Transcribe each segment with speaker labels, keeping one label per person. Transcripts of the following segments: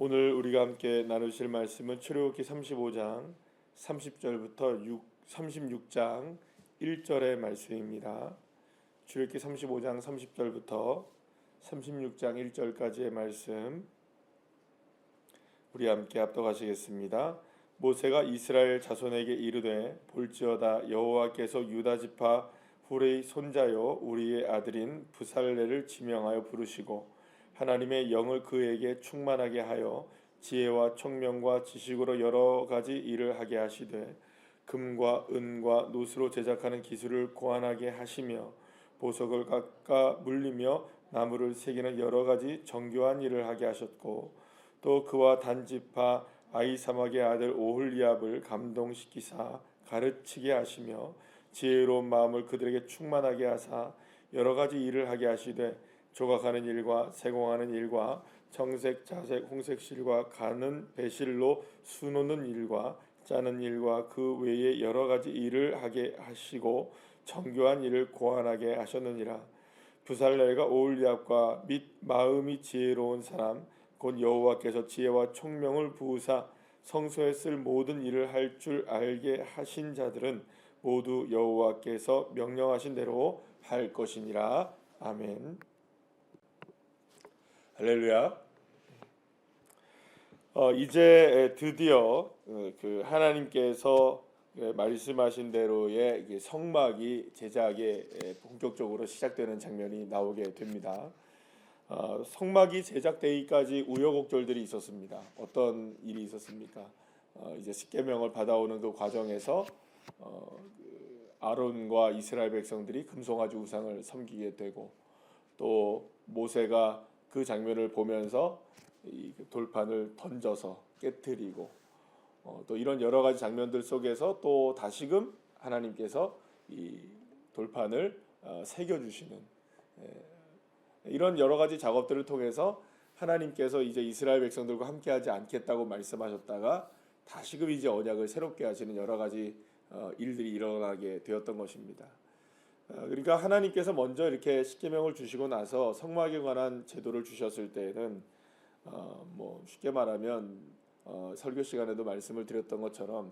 Speaker 1: 오늘 우리가 함께 나누실 말씀은 출애굽기 35장 30절부터 36장 1절의 말씀입니다. 출애굽기 35장 30절부터 36장 1절까지의 말씀 우리 함께 합독하시겠습니다. 모세가 이스라엘 자손에게 이르되 볼지어다 여호와께서 유다 지파 훌의 손자요 우리의 아들인 부살레를 지명하여 부르시고 하나님의 영을 그에게 충만하게 하여 지혜와 총명과 지식으로 여러 가지 일을 하게 하시되 금과 은과 노스로 제작하는 기술을 고안하게 하시며 보석을 깎아 물리며 나무를 새기는 여러 가지 정교한 일을 하게 하셨고 또 그와 단지파 아히사막의 아들 오홀리압을 감동시키사 가르치게 하시며 지혜로운 마음을 그들에게 충만하게 하사 여러 가지 일을 하게 하시되 조각하는 일과 세공하는 일과 정색, 자색, 홍색실과 가는 배실로 수놓는 일과 짜는 일과 그 외에 여러 가지 일을 하게 하시고 정교한 일을 고안하게 하셨느니라. 부살렐과 오홀리압과 및 마음이 지혜로운 사람 곧 여호와께서 지혜와 총명을 부으사 성소에 쓸 모든 일을 할 줄 알게 하신 자들은 모두 여호와께서 명령하신 대로 할 것이니라. 아멘. 할렐루야. 이제 드디어 그 하나님께서 말씀하신 대로의 성막이 제작에 본격적으로 시작되는 장면이 나오게 됩니다. 성막이 제작되기까지 우여곡절들이 있었습니다. 어떤 일이 있었습니까? 이제 십계명을 받아오는 그 과정에서 아론과 이스라엘 백성들이 금송아지 우상을 섬기게 되고 또 모세가 그 장면을 보면서 이 돌판을 던져서 깨뜨리고 또 이런 여러 가지 장면들 속에서 또 다시금 하나님께서 이 돌판을 새겨주시는 이런 여러 가지 작업들을 통해서 하나님께서 이제 이스라엘 백성들과 함께하지 않겠다고 말씀하셨다가 다시금 이제 언약을 새롭게 하시는 여러 가지 일들이 일어나게 되었던 것입니다. 그러니까 하나님께서 먼저 이렇게 십계명을 주시고 나서 성막에 관한 제도를 주셨을 때에는 뭐 쉽게 말하면 설교 시간에도 말씀을 드렸던 것처럼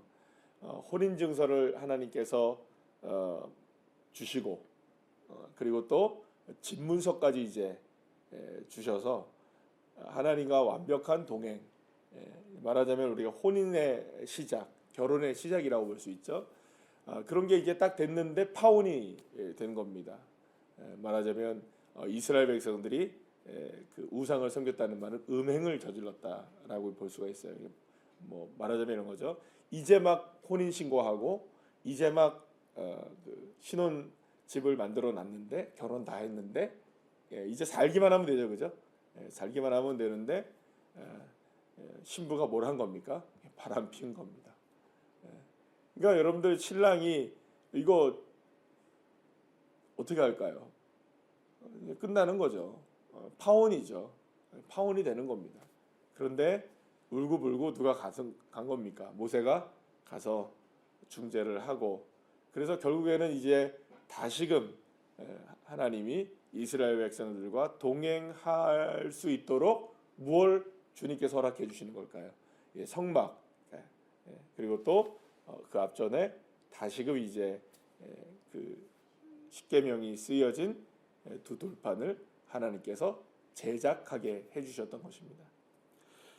Speaker 1: 혼인 증서를 하나님께서 주시고 그리고 또 집문서까지 이제 주셔서 하나님과 완벽한 동행, 말하자면 우리가 혼인의 시작, 결혼의 시작이라고 볼 수 있죠. 그런 게 이제 딱 됐는데 파혼이 된 겁니다. 말하자면 이스라엘 백성들이 그 우상을 섬겼다는 말은 음행을 저질렀다라고 볼 수가 있어요. 뭐 말하자면 이런 거죠. 이제 막 혼인 신고하고 이제 막 그 신혼 집을 만들어 놨는데 결혼 다 했는데 이제 살기만 하면 되죠, 그죠? 살기만 하면 되는데 신부가 뭘 한 겁니까? 바람 피운 겁니다. 그러니까 여러분들 신랑이 이거 어떻게 할까요? 끝나는 거죠. 파혼이죠. 파혼이 되는 겁니다. 그런데 울고불고 누가 간 겁니까? 모세가 가서 중재를 하고 그래서 결국에는 이제 다시금 하나님이 이스라엘 백성들과 동행할 수 있도록 무엇을 주님께서 허락해 주시는 걸까요? 성막 그리고 또 그 앞전에 다시금 이제 그 십계명이 쓰여진 두 돌판을 하나님께서 제작하게 해주셨던 것입니다.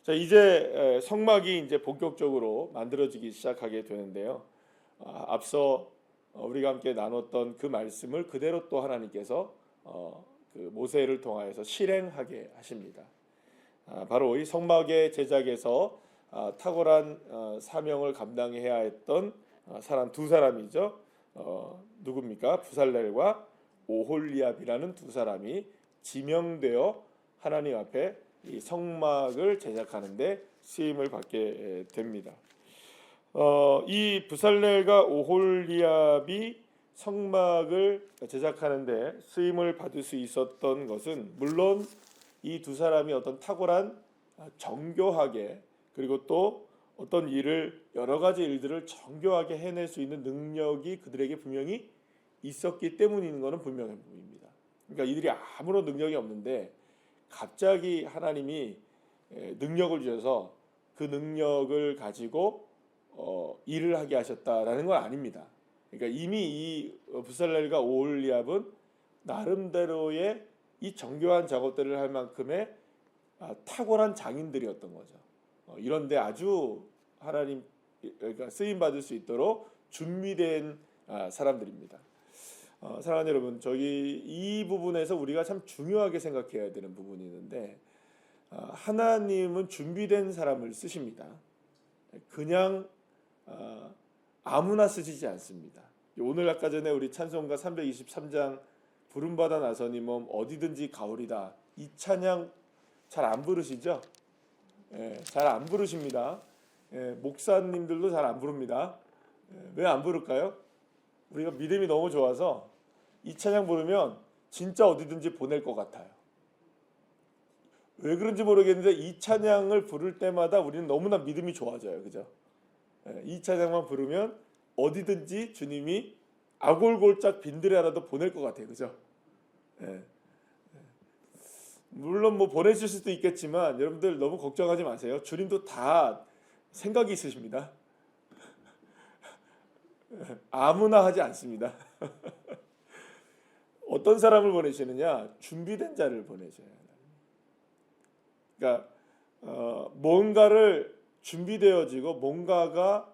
Speaker 1: 자, 이제 성막이 이제 본격적으로 만들어지기 시작하게 되는데요. 앞서 우리가 함께 나눴던 그 말씀을 그대로 또 하나님께서 그 모세를 통하여서 실행하게 하십니다. 바로 이 성막의 제작에서 탁월한 사명을 감당해야 했던 사람 두 사람이죠. 누굽니까? 부살렐과 오홀리압이라는 두 사람이 지명되어 하나님 앞에 이 성막을 제작하는데 쓰임을 받게 됩니다. 이 부살렐과 오홀리압이 성막을 제작하는데 쓰임을 받을 수 있었던 것은 물론 이 두 사람이 어떤 탁월한 정교하게 그리고 또 어떤 일을 여러 가지 일들을 정교하게 해낼 수 있는 능력이 그들에게 분명히 있었기 때문인 것은 분명해 보입니다. 그러니까 이들이 아무런 능력이 없는데 갑자기 하나님이 능력을 주셔서 그 능력을 가지고 일을 하게 하셨다라는 건 아닙니다. 그러니까 이미 이 부살렐과 오홀리압은 나름대로의 이 정교한 작업들을 할 만큼의 탁월한 장인들이었던 거죠. 이런데 아주 하나님 그러니까 쓰임 받을 수 있도록 준비된 사람들입니다. 사랑하는 여러분, 저희 이 부분에서 우리가 참 중요하게 생각해야 되는 부분이 있는데 하나님은 준비된 사람을 쓰십니다. 그냥 아무나 쓰시지 않습니다. 오늘 아까 전에 우리 찬송가 323장 부름받아 나서니 몸 어디든지 가오리다, 이 찬양 잘 안 부르시죠? 잘 안 부르십니다. 목사님들도 잘 안 부릅니다. 왜 안 부를까요? 우리가 믿음이 너무 좋아서 이 찬양 부르면 진짜 어디든지 보낼 것 같아요. 왜 그런지 모르겠는데 이 찬양을 부를 때마다 우리는 너무나 믿음이 좋아져요. 그죠? 이 찬양만 부르면 어디든지 주님이 아골골짝 빈들에라도 보낼 것 같아요. 그죠? 물론 뭐 보내실 수도 있겠지만 여러분들 너무 걱정하지 마세요. 주님도 다 생각이 있으십니다. 아무나 하지 않습니다. 어떤 사람을 보내시느냐? 준비된 자를 보내셔요. 그러니까 뭔가를 준비되어지고 뭔가가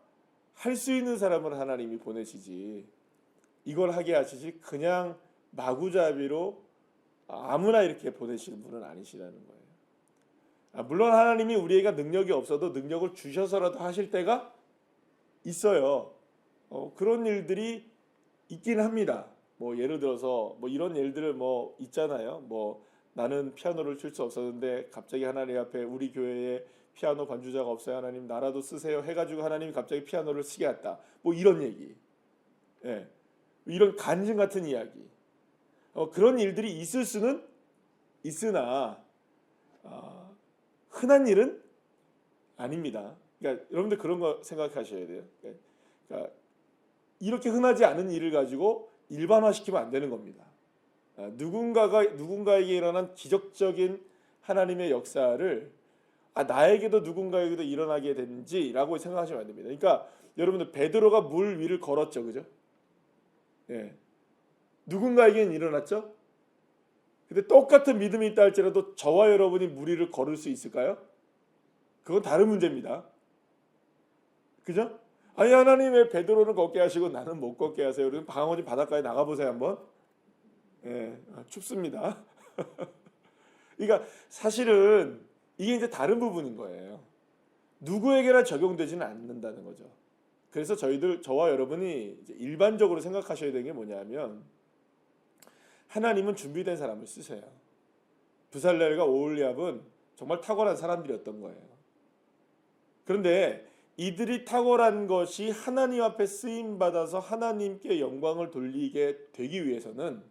Speaker 1: 할 수 있는 사람을 하나님이 보내시지, 이걸 하게 하시지 그냥 마구잡이로 아무나 이렇게 보내시는 분은 아니시라는 거예요. 물론 하나님이 우리에게 능력이 없어도 능력을 주셔서라도 하실 때가 있어요. 그런 일들이 있긴 합니다. 뭐 예를 들어서 뭐 이런 예들을 뭐 있잖아요. 뭐 나는 피아노를 칠 수 없었는데 갑자기 하나님 앞에 우리 교회에 피아노 반주자가 없어요. 하나님 나라도 쓰세요 해가지고 하나님이 갑자기 피아노를 쓰게 했다. 뭐 이런 얘기. 이런 간증 같은 이야기. 그런 일들이 있을 수는 있으나 흔한 일은 아닙니다. 그러니까 여러분들 그런 거 생각하셔야 돼요. 그러니까 이렇게 흔하지 않은 일을 가지고 일반화시키면 안 되는 겁니다. 누군가에게 일어난 기적적인 하나님의 역사를 나에게도 누군가에게도 일어나게 되는지라고 생각하시면 안 됩니다. 그러니까 여러분들 베드로가 물 위를 걸었죠, 그죠? 누군가에게는 일어났죠. 근데 똑같은 믿음이 있다 할지라도 저와 여러분이 물 위를 걸을 수 있을까요? 그건 다른 문제입니다. 그죠? 아니 하나님 왜 베드로는 걷게 하시고 나는 못 걷게 하세요? 그럼 방어진 바닷가에 나가보세요 한번. 춥습니다. 그러니까 사실은 이게 이제 다른 부분인 거예요. 누구에게나 적용되지는 않는다는 거죠. 그래서 저와 여러분이 이제 일반적으로 생각하셔야 되는 게 뭐냐면 하나님은 준비된 사람을 쓰세요. 부살렐과 오홀리압은 정말 탁월한 사람들이었던 거예요. 그런데 이들이 탁월한 것이 하나님 앞에 쓰임 받아서 하나님께 영광을 돌리게 되기 위해서는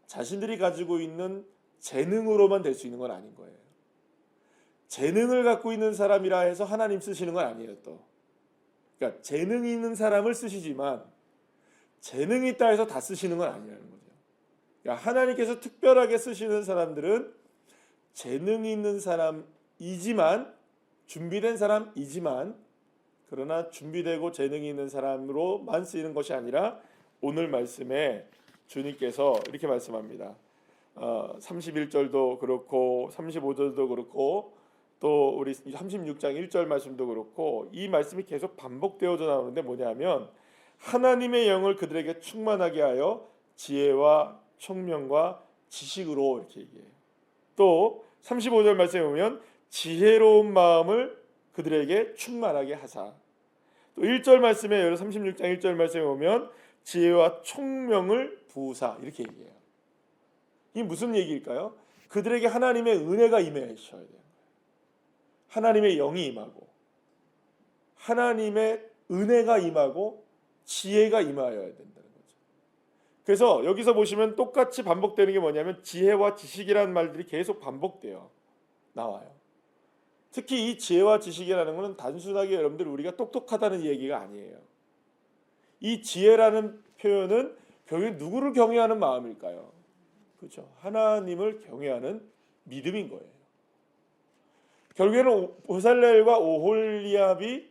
Speaker 1: 자신들이 가지고 있는 재능으로만 될 수 있는 건 아닌 거예요. 재능을 갖고 있는 사람이라 해서 하나님 쓰시는 건 아니에요. 또 그러니까 재능이 있는 사람을 쓰시지만 재능이 있다 해서 다 쓰시는 건 아니라는 거죠. 그러니까 하나님께서 특별하게 쓰시는 사람들은 재능이 있는 사람이지만 준비된 사람이지만 그러나 준비되고 재능이 있는 사람으로만 쓰이는 것이 아니라 오늘 말씀에 주님께서 이렇게 말씀합니다. 31절도 그렇고 35절도 그렇고 또 우리 36장 1절 말씀도 그렇고 이 말씀이 계속 반복되어져 나오는데 뭐냐면 하나님의 영을 그들에게 충만하게 하여 지혜와 총명과 지식으로 이렇게 얘기해요. 또 35절 말씀에 보면 지혜로운 마음을 그들에게 충만하게 하사. 또 1절 말씀에 36장 1절 말씀에 보면 지혜와 총명을 부으사 이렇게 얘기해요. 이게 무슨 얘기일까요? 그들에게 하나님의 은혜가 임하셔야 돼요. 하나님의 영이 임하고 하나님의 은혜가 임하고 지혜가 임하여야 된다는 거죠. 그래서 여기서 보시면 똑같이 반복되는 게 뭐냐면 지혜와 지식이라는 말들이 계속 반복돼요. 나와요. 특히 이 지혜와 지식이라는 것은 단순하게 여러분들 우리가 똑똑하다는 얘기가 아니에요. 이 지혜라는 표현은 결국 누구를 경외하는 마음일까요? 그렇죠. 하나님을 경외하는 믿음인 거예요. 결국에는 보살렐과 오홀리압이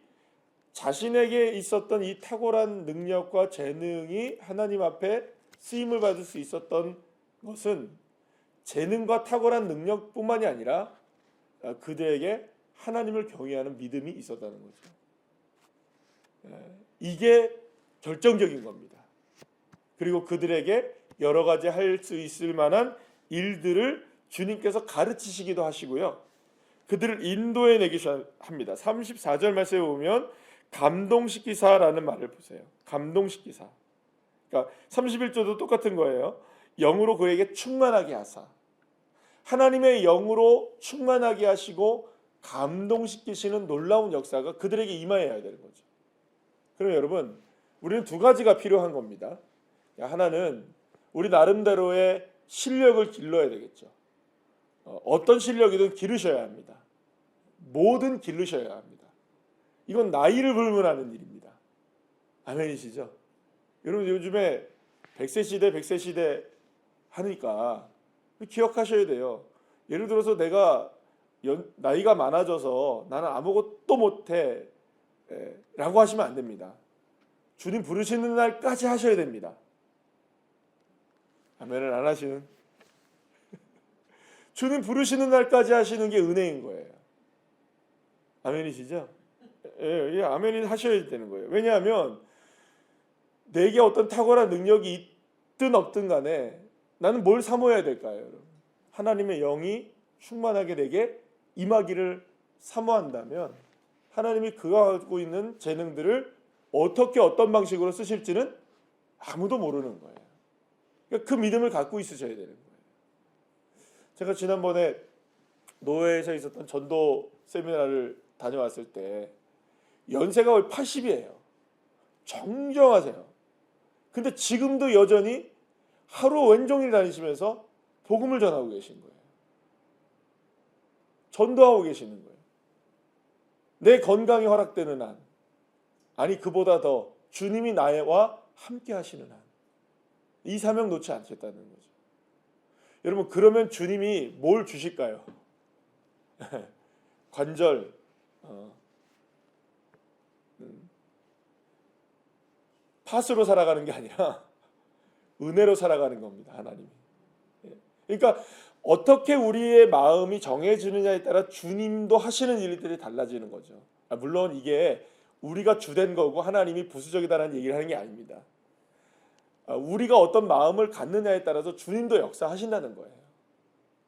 Speaker 1: 자신에게 있었던 이 탁월한 능력과 재능이 하나님 앞에 쓰임을 받을 수 있었던 것은 재능과 탁월한 능력뿐만이 아니라 그들에게 하나님을 경외하는 믿음이 있었다는 거죠. 이게 결정적인 겁니다. 그리고 그들에게 여러 가지 할 수 있을 만한 일들을 주님께서 가르치시기도 하시고요. 그들을 인도해 내기도 합니다. 34절 말씀에 보면 감동시키사라는 말을 보세요. 감동시키사. 그러니까 31절도 똑같은 거예요. 영으로 그에게 충만하게 하사. 하나님의 영으로 충만하게 하시고 감동시키시는 놀라운 역사가 그들에게 임하여야 되는 거죠. 그럼 여러분, 우리는 두 가지가 필요한 겁니다. 하나는 우리 나름대로의 실력을 길러야 되겠죠. 어떤 실력이든 기르셔야 합니다. 뭐든 기르셔야 합니다. 이건 나이를 불문하는 일입니다. 아멘이시죠? 여러분 요즘에 100세 시대 하니까 기억하셔야 돼요. 예를 들어서 내가 나이가 많아져서 나는 아무것도 못해 라고 하시면 안 됩니다. 주님 부르시는 날까지 하셔야 됩니다. 아멘을 안 하시는? 주님 부르시는 날까지 하시는 게 은혜인 거예요. 아멘이시죠? 예, 아멘이 하셔야 되는 거예요. 왜냐하면 내게 어떤 탁월한 능력이 있든 없든 간에 나는 뭘 사모해야 될까요? 여러분? 하나님의 영이 충만하게 내게 임하기를 사모한다면 하나님이 그가 가지고 있는 재능들을 어떻게 어떤 방식으로 쓰실지는 아무도 모르는 거예요. 그러니까 그 믿음을 갖고 있으셔야 되는 거예요. 제가 지난번에 노회에서 있었던 전도 세미나를 다녀왔을 때 연세가 거의 80이에요. 정정하세요. 근데 지금도 여전히 하루 왼종일 다니시면서 복음을 전하고 계신 거예요. 전도하고 계시는 거예요. 내 건강이 허락되는 한, 아니 그보다 더 주님이 나와 함께 하시는 한, 이 사명 놓지 않겠다는 거죠. 여러분 그러면 주님이 뭘 주실까요? 관절, 팥으로 살아가는 게 아니라 은혜로 살아가는 겁니다. 하나님이. 그러니까 어떻게 우리의 마음이 정해지느냐에 따라 주님도 하시는 일들이 달라지는 거죠. 물론 이게 우리가 주된 거고 하나님이 부수적이다라는 얘기를 하는 게 아닙니다. 우리가 어떤 마음을 갖느냐에 따라서 주님도 역사하신다는 거예요.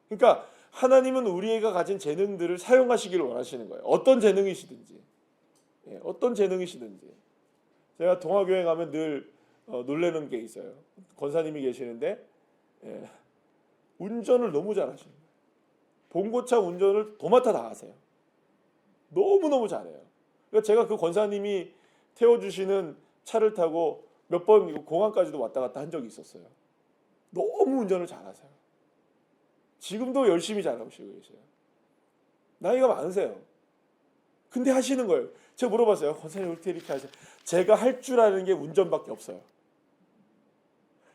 Speaker 1: 그러니까 하나님은 우리가 가진 재능들을 사용하시기를 원하시는 거예요. 어떤 재능이시든지. 어떤 재능이시든지. 제가 동화교회 가면 늘 놀라는 게 있어요. 권사님이 계시는데 운전을 너무 잘하시는 거예요. 봉고차 운전을 도맡아 다 하세요. 너무너무 잘해요. 그러니까 제가 그 권사님이 태워주시는 차를 타고 몇 번 공항까지도 왔다 갔다 한 적이 있었어요. 너무 운전을 잘하세요. 지금도 열심히 잘하고 계세요. 나이가 많으세요. 근데 하시는 거예요. 제가 물어봤어요. 권사님 어떻게 이렇게 하세요? 제가 할 줄 아는 게 운전밖에 없어요.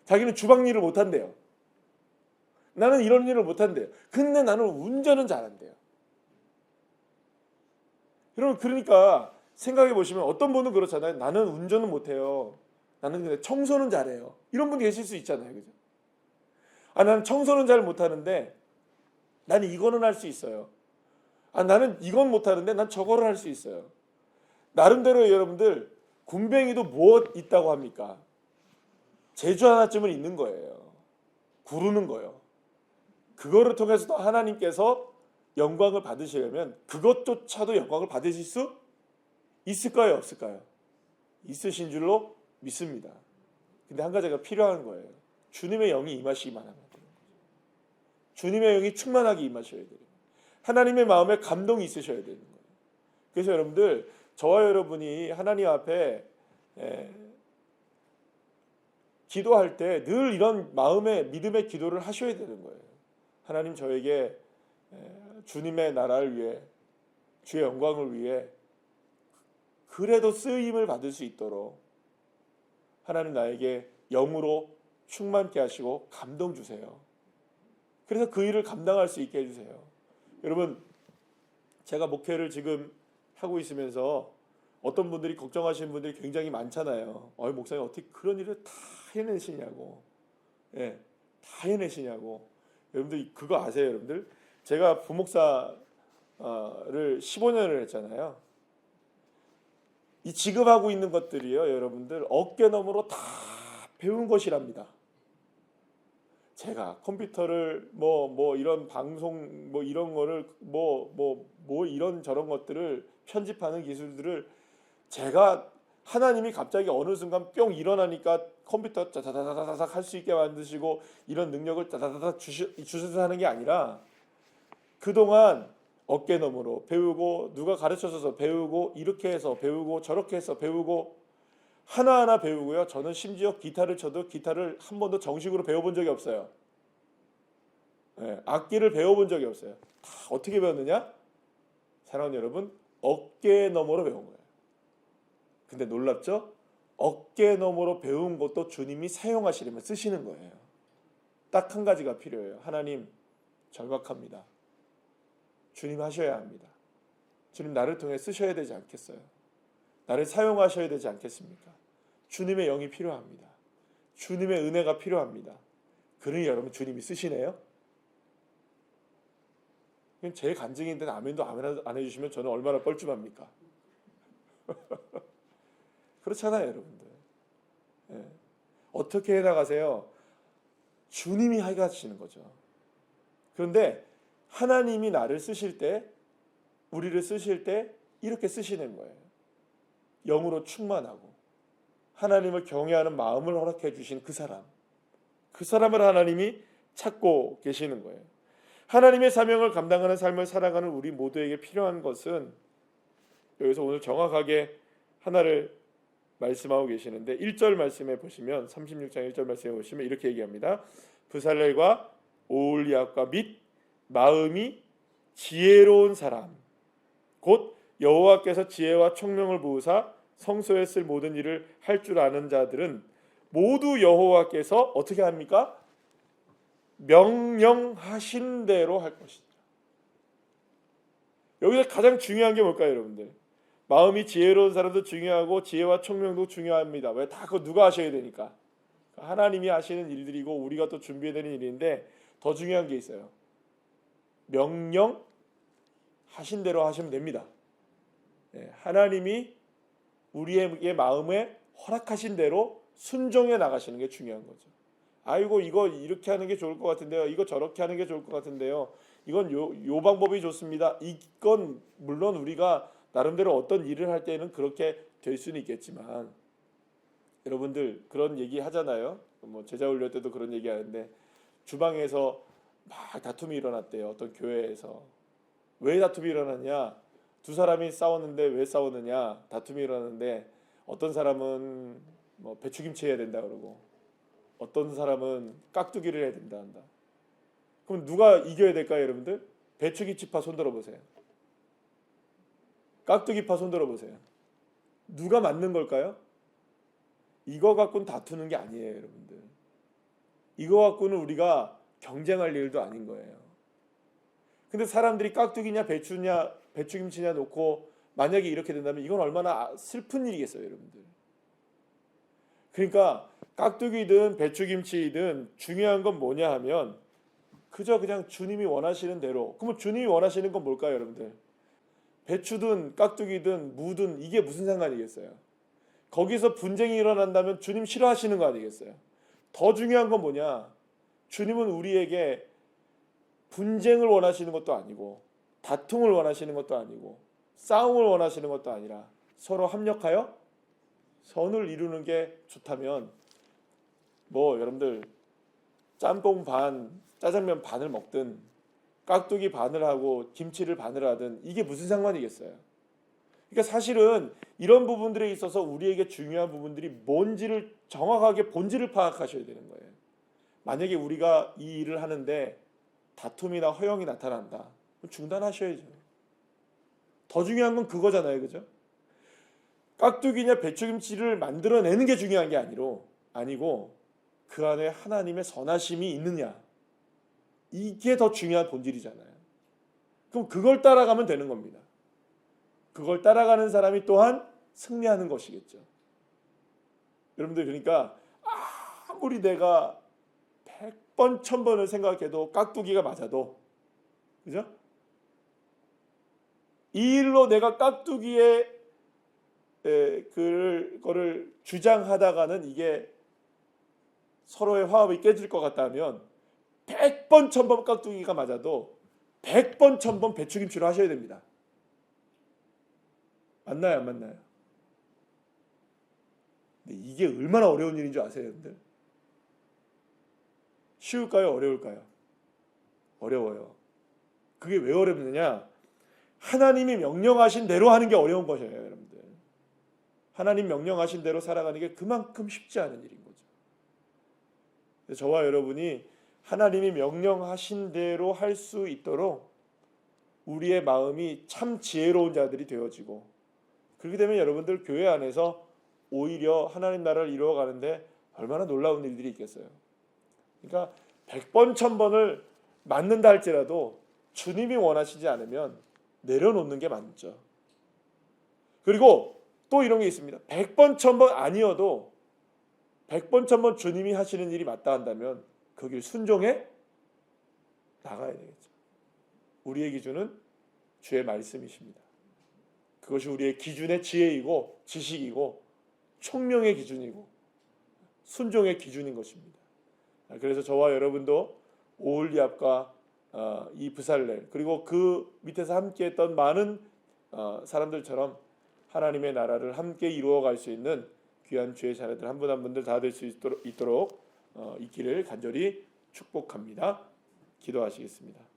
Speaker 1: 자기는 주방 일을 못한대요. 나는 이런 일을 못한대요. 근데 나는 운전은 잘한대요. 여러분 그러니까 생각해 보시면 어떤 분은 그렇잖아요. 나는 운전은 못해요. 나는 근데 청소는 잘해요. 이런 분 계실 수 있잖아요. 그죠? 나는 청소는 잘 못하는데 나는 이거는 할 수 있어요. 나는 이건 못하는데 난 저거를 할 수 있어요. 나름대로 여러분들 군뱅이도 무엇 있다고 합니까? 재주 하나쯤은 있는 거예요. 구르는 거예요. 그거를 통해서도 하나님께서 영광을 받으시려면 그것조차도 영광을 받으실 수 있을까요? 없을까요? 있으신 줄로 믿습니다. 근데 한 가지가 필요한 거예요. 주님의 영이 임하시기만 하면 돼요. 주님의 영이 충만하게 임하셔야 돼요. 하나님의 마음에 감동이 있으셔야 되는 거예요. 그래서 여러분들 저와 여러분이 하나님 앞에 기도할 때 늘 이런 마음의 믿음의 기도를 하셔야 되는 거예요. 하나님 저에게 주님의 나라를 위해 주의 영광을 위해 그래도 쓰임을 받을 수 있도록 하나님 나에게 영으로 충만케 하시고 감동 주세요. 그래서 그 일을 감당할 수 있게 해주세요. 여러분 제가 목회를 지금 하고 있으면서 어떤 분들이 걱정하시는 분들이 굉장히 많잖아요. 목사님 어떻게 그런 일을 다 해내시냐고. 예, 다 해내시냐고. 여러분들 그거 아세요, 여러분들? 제가 부목사를 15년을 했잖아요. 이 지금 하고 있는 것들이요, 여러분들 어깨너머로 다 배운 것이랍니다. 제가 컴퓨터를 뭐 이런 방송 뭐 이런 거를 뭐 이런 저런 것들을 편집하는 기술들을 제가 하나님이 갑자기 어느 순간 뿅 일어나니까 컴퓨터 다다다다닥 할 수 있게 만드시고 이런 능력을 다다다닥 주셔서 하는 게 아니라 그동안 어깨너머로 배우고 누가 가르쳐줘서 배우고 이렇게 해서 배우고 저렇게 해서 배우고 하나하나 배우고요. 저는 심지어 기타를 쳐도 기타를 한 번도 정식으로 배워본 적이 없어요. 악기를 배워본 적이 없어요. 다 어떻게 배웠느냐? 사랑하는 여러분, 어깨너머로 배운 거예요. 근데 놀랍죠? 어깨너머로 배운 것도 주님이 사용하시려면 쓰시는 거예요. 딱 한 가지가 필요해요. 하나님, 절박합니다. 주님 하셔야 합니다. 주님 나를 통해 쓰셔야 되지 않겠어요? 나를 사용하셔야 되지 않겠습니까? 주님의 영이 필요합니다. 주님의 은혜가 필요합니다. 그러니 여러분 주님이 쓰시네요? 제 간증인데 아멘도 안 해주시면 저는 얼마나 뻘쭘합니까? 그렇잖아요, 여러분들. 예. 어떻게 해나가세요? 주님이 하시는 거죠. 그런데 하나님이 나를 쓰실 때, 우리를 쓰실 때 이렇게 쓰시는 거예요. 영으로 충만하고 하나님을 경외하는 마음을 허락해 주신 그 사람을 하나님이 찾고 계시는 거예요. 하나님의 사명을 감당하는 삶을 살아가는 우리 모두에게 필요한 것은 여기서 오늘 정확하게 하나를 말씀하고 계시는데 1절 말씀에 보시면 36장 1절 말씀에 보시면 이렇게 얘기합니다. 브살렐과 오홀리압과 및 마음이 지혜로운 사람 곧 여호와께서 지혜와 총명을 부으사 성소에 쓸 모든 일을 할 줄 아는 자들은 모두 여호와께서 어떻게 합니까? 명령하신 대로 할 것이다. 여기서 가장 중요한 게 뭘까요, 여러분들? 마음이 지혜로운 사람도 중요하고 지혜와 총명도 중요합니다. 왜? 다 그거 누가 하셔야 되니까. 하나님이 하시는 일들이고 우리가 또 준비해야 되는 일인데 더 중요한 게 있어요. 명령하신 대로 하시면 됩니다. 하나님이 우리의 마음에 허락하신 대로 순종해 나가시는 게 중요한 거죠. 아이고 이거 이렇게 하는 게 좋을 것 같은데요. 이거 저렇게 하는 게 좋을 것 같은데요. 이건 요 방법이 좋습니다. 이건 물론 우리가 나름대로 어떤 일을 할 때는 그렇게 될 수는 있겠지만 여러분들 그런 얘기 하잖아요. 뭐 제자 훈련 때도 그런 얘기 하는데 주방에서 막 다툼이 일어났대요. 어떤 교회에서. 왜 다툼이 일어났냐? 두 사람이 싸웠는데 왜 싸웠느냐? 다툼이 일어났는데 어떤 사람은 뭐 배추김치 해야 된다 그러고 어떤 사람은 깍두기를 해야 된다 한다. 그럼 누가 이겨야 될까요, 여러분들? 배추김치파 손 들어보세요. 깍두기파 손 들어보세요. 누가 맞는 걸까요? 이거 갖고는 다투는 게 아니에요, 여러분들. 이거 갖고는 우리가 경쟁할 일도 아닌 거예요. 근데 사람들이 깍두기냐 배추냐 배추김치냐 놓고 만약에 이렇게 된다면 이건 얼마나 슬픈 일이겠어요, 여러분들. 그러니까 깍두기든 배추김치든 중요한 건 뭐냐 하면 그저 그냥 주님이 원하시는 대로. 그러면 주님이 원하시는 건 뭘까요, 여러분들? 배추든 깍두기든 무든 이게 무슨 상관이겠어요? 거기서 분쟁이 일어난다면 주님 싫어하시는 거 아니겠어요? 더 중요한 건 뭐냐? 주님은 우리에게 분쟁을 원하시는 것도 아니고 다툼을 원하시는 것도 아니고 싸움을 원하시는 것도 아니라 서로 합력하여 선을 이루는 게 좋다면 뭐 여러분들 짬뽕 반, 짜장면 반을 먹든 깍두기 반을 하고 김치를 반을 하든 이게 무슨 상관이겠어요? 그러니까 사실은 이런 부분들에 있어서 우리에게 중요한 부분들이 뭔지를 정확하게 본질을 파악하셔야 되는 거예요. 만약에 우리가 이 일을 하는데 다툼이나 허영이 나타난다. 중단하셔야죠. 더 중요한 건 그거잖아요. 그죠? 깍두기냐 배추김치를 만들어내는 게 중요한 게 아니고 그 안에 하나님의 선하심이 있느냐. 이게 더 중요한 본질이잖아요. 그럼 그걸 따라가면 되는 겁니다. 그걸 따라가는 사람이 또한 승리하는 것이겠죠. 여러분들, 그러니까 아무리 내가 100번 1000번을 생각해도 깍두기가 맞아도, 그죠? 이 일로 내가 깍두기의 그거를 주장하다가는 이게 서로의 화합이 깨질 것 같다면 100번 1000번 깍두기가 맞아도 100번 1000번 배추김치로 하셔야 됩니다. 맞나요, 안 맞나요? 근데 이게 얼마나 어려운 일인 줄 아세요, 여러분들? 쉬울까요, 어려울까요? 어려워요. 그게 왜 어렵느냐? 하나님이 명령하신 대로 하는 게 어려운 것이에요, 여러분들. 하나님 명령하신 대로 살아가는 게 그만큼 쉽지 않은 일인 거죠. 저와 여러분이 하나님이 명령하신 대로 할 수 있도록 우리의 마음이 참 지혜로운 자들이 되어지고, 그렇게 되면 여러분들 교회 안에서 오히려 하나님 나라를 이루어가는데 얼마나 놀라운 일들이 있겠어요. 그러니까 100번 1000번을 맞는다 할지라도 주님이 원하시지 않으면 내려놓는 게 맞죠. 그리고 또 이런 게 있습니다. 100번 1000번 아니어도 100번 1000번 주님이 하시는 일이 맞다 한다면 그 길 순종해 나가야 되겠죠. 우리의 기준은 주의 말씀이십니다. 그것이 우리의 기준의 지혜이고 지식이고 총명의 기준이고 순종의 기준인 것입니다. 그래서 저와 여러분도 오홀리압과 이 브살렐, 그리고 그 밑에서 함께했던 많은 사람들처럼 하나님의 나라를 함께 이루어갈 수 있는 귀한 주의 자녀들 한 분 한 분들 다 될 수 있도록 있기를 간절히 축복합니다. 기도하시겠습니다.